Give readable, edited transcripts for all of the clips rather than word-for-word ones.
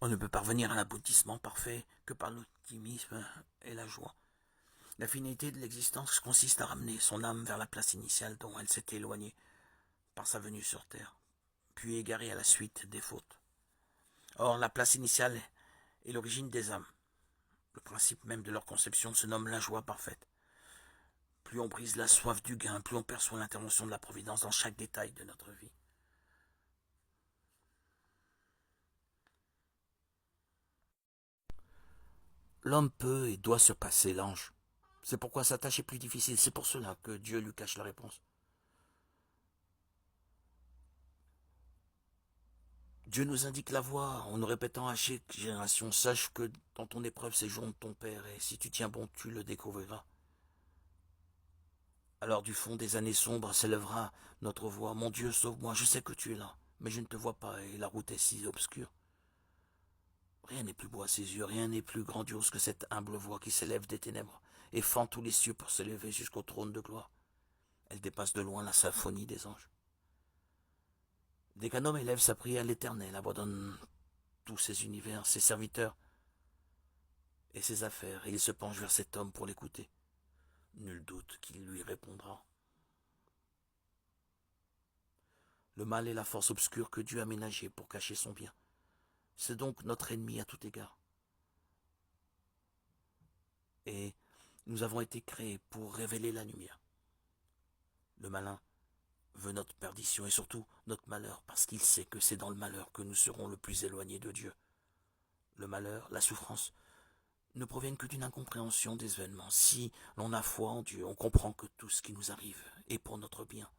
On ne peut parvenir à l'aboutissement parfait que par l'optimisme et la joie. La finalité de l'existence consiste à ramener son âme vers la place initiale dont elle s'était éloignée par sa venue sur terre, puis égarée à la suite des fautes. Or, la place initiale est l'origine des âmes. Le principe même de leur conception se nomme la joie parfaite. Plus on brise la soif du gain, plus on perçoit l'intervention de la Providence dans chaque détail de notre vie. L'homme peut et doit surpasser l'ange. C'est pourquoi sa tâche est plus difficile, c'est pour cela que Dieu lui cache la réponse. Dieu nous indique la voie en nous répétant à chaque génération, sache que dans ton épreuve séjourne ton Père, et si tu tiens bon, tu le découvriras. Alors du fond des années sombres s'élèvera notre voix, mon Dieu, sauve-moi, je sais que tu es là, mais je ne te vois pas, et la route est si obscure. Rien n'est plus beau à ses yeux, rien n'est plus grandiose que cette humble voix qui s'élève des ténèbres et fend tous les cieux pour s'élever jusqu'au trône de gloire. Elle dépasse de loin la symphonie des anges. Dès qu'un homme élève sa prière, l'Éternel abandonne tous ses univers, ses serviteurs et ses affaires, et il se penche vers cet homme pour l'écouter. Nul doute qu'il lui répondra. Le mal est la force obscure que Dieu a ménagée pour cacher son bien. C'est donc notre ennemi à tout égard. Et nous avons été créés pour révéler la lumière. Le malin veut notre perdition et surtout notre malheur, parce qu'il sait que c'est dans le malheur que nous serons le plus éloignés de Dieu. Le malheur, la souffrance, ne proviennent que d'une incompréhension des événements. Si l'on a foi en Dieu, on comprend que tout ce qui nous arrive est pour notre bien.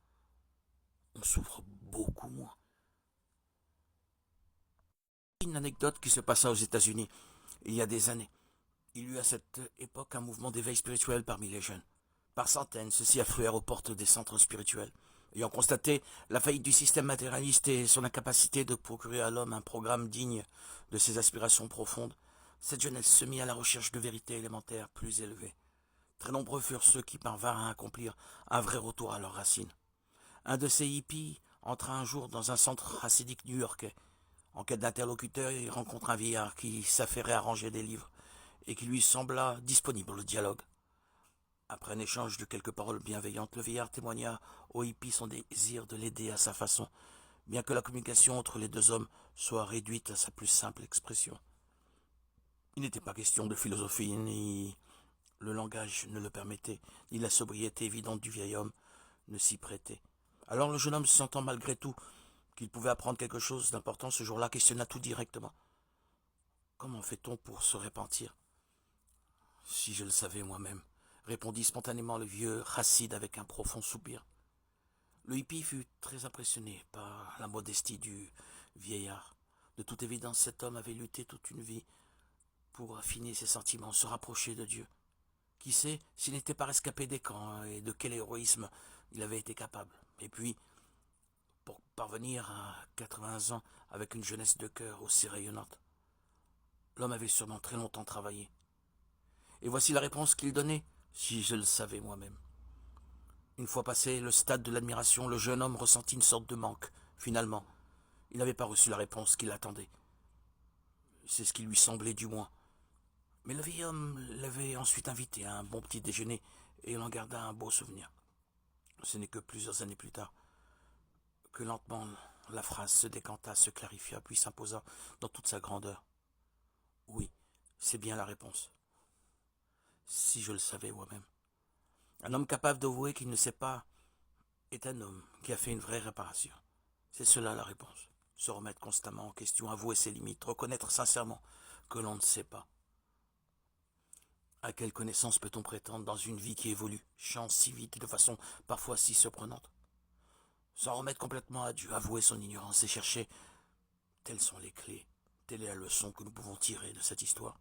On souffre beaucoup moins. Une anecdote qui se passa aux États-Unis il y a des années. Il y eut à cette époque un mouvement d'éveil spirituel parmi les jeunes. Par centaines, ceux-ci affluèrent aux portes des centres spirituels. Ayant constaté la faillite du système matérialiste et son incapacité de procurer à l'homme un programme digne de ses aspirations profondes, cette jeunesse se mit à la recherche de vérités élémentaires plus élevées. Très nombreux furent ceux qui parvinrent à accomplir un vrai retour à leurs racines. Un de ces hippies entra un jour dans un centre hassidique new-yorkais. En quête d'interlocuteur, il rencontra un vieillard qui s'affairait à ranger des livres et qui lui sembla disponible au dialogue. Après un échange de quelques paroles bienveillantes, le vieillard témoigna au hippie son désir de l'aider à sa façon, bien que la communication entre les deux hommes soit réduite à sa plus simple expression. Il n'était pas question de philosophie, ni le langage ne le permettait, ni la sobriété évidente du vieil homme ne s'y prêtait. Alors le jeune homme, sentant malgré tout qu'il pouvait apprendre quelque chose d'important ce jour-là, questionna tout directement. Comment fait-on pour se repentir? Si je le savais moi-même, répondit spontanément le vieux Chassid avec un profond soupir. Le hippie fut très impressionné par la modestie du vieillard. De toute évidence, cet homme avait lutté toute une vie pour affiner ses sentiments, se rapprocher de Dieu. Qui sait s'il n'était pas rescapé des camps et de quel héroïsme il avait été capable. Et puis, pour parvenir à 80 ans avec une jeunesse de cœur aussi rayonnante, l'homme avait sûrement très longtemps travaillé. Et voici la réponse qu'il donnait, si je le savais moi-même. Une fois passé le stade de l'admiration, le jeune homme ressentit une sorte de manque. Finalement, il n'avait pas reçu la réponse qu'il attendait. C'est ce qui lui semblait du moins. Mais le vieil homme l'avait ensuite invité à un bon petit déjeuner et il en garda un beau souvenir. Ce n'est que plusieurs années plus tard que lentement la phrase se décanta, se clarifia, puis s'imposa dans toute sa grandeur. Oui, c'est bien la réponse. Si je le savais moi-même. Un homme capable d'avouer qu'il ne sait pas est un homme qui a fait une vraie réparation. C'est cela la réponse. Se remettre constamment en question, avouer ses limites, reconnaître sincèrement que l'on ne sait pas. À quelle connaissance peut-on prétendre dans une vie qui évolue, change si vite et de façon parfois si surprenante? S'en remettre complètement à Dieu, avouer son ignorance et chercher, telles sont les clés, telle est la leçon que nous pouvons tirer de cette histoire.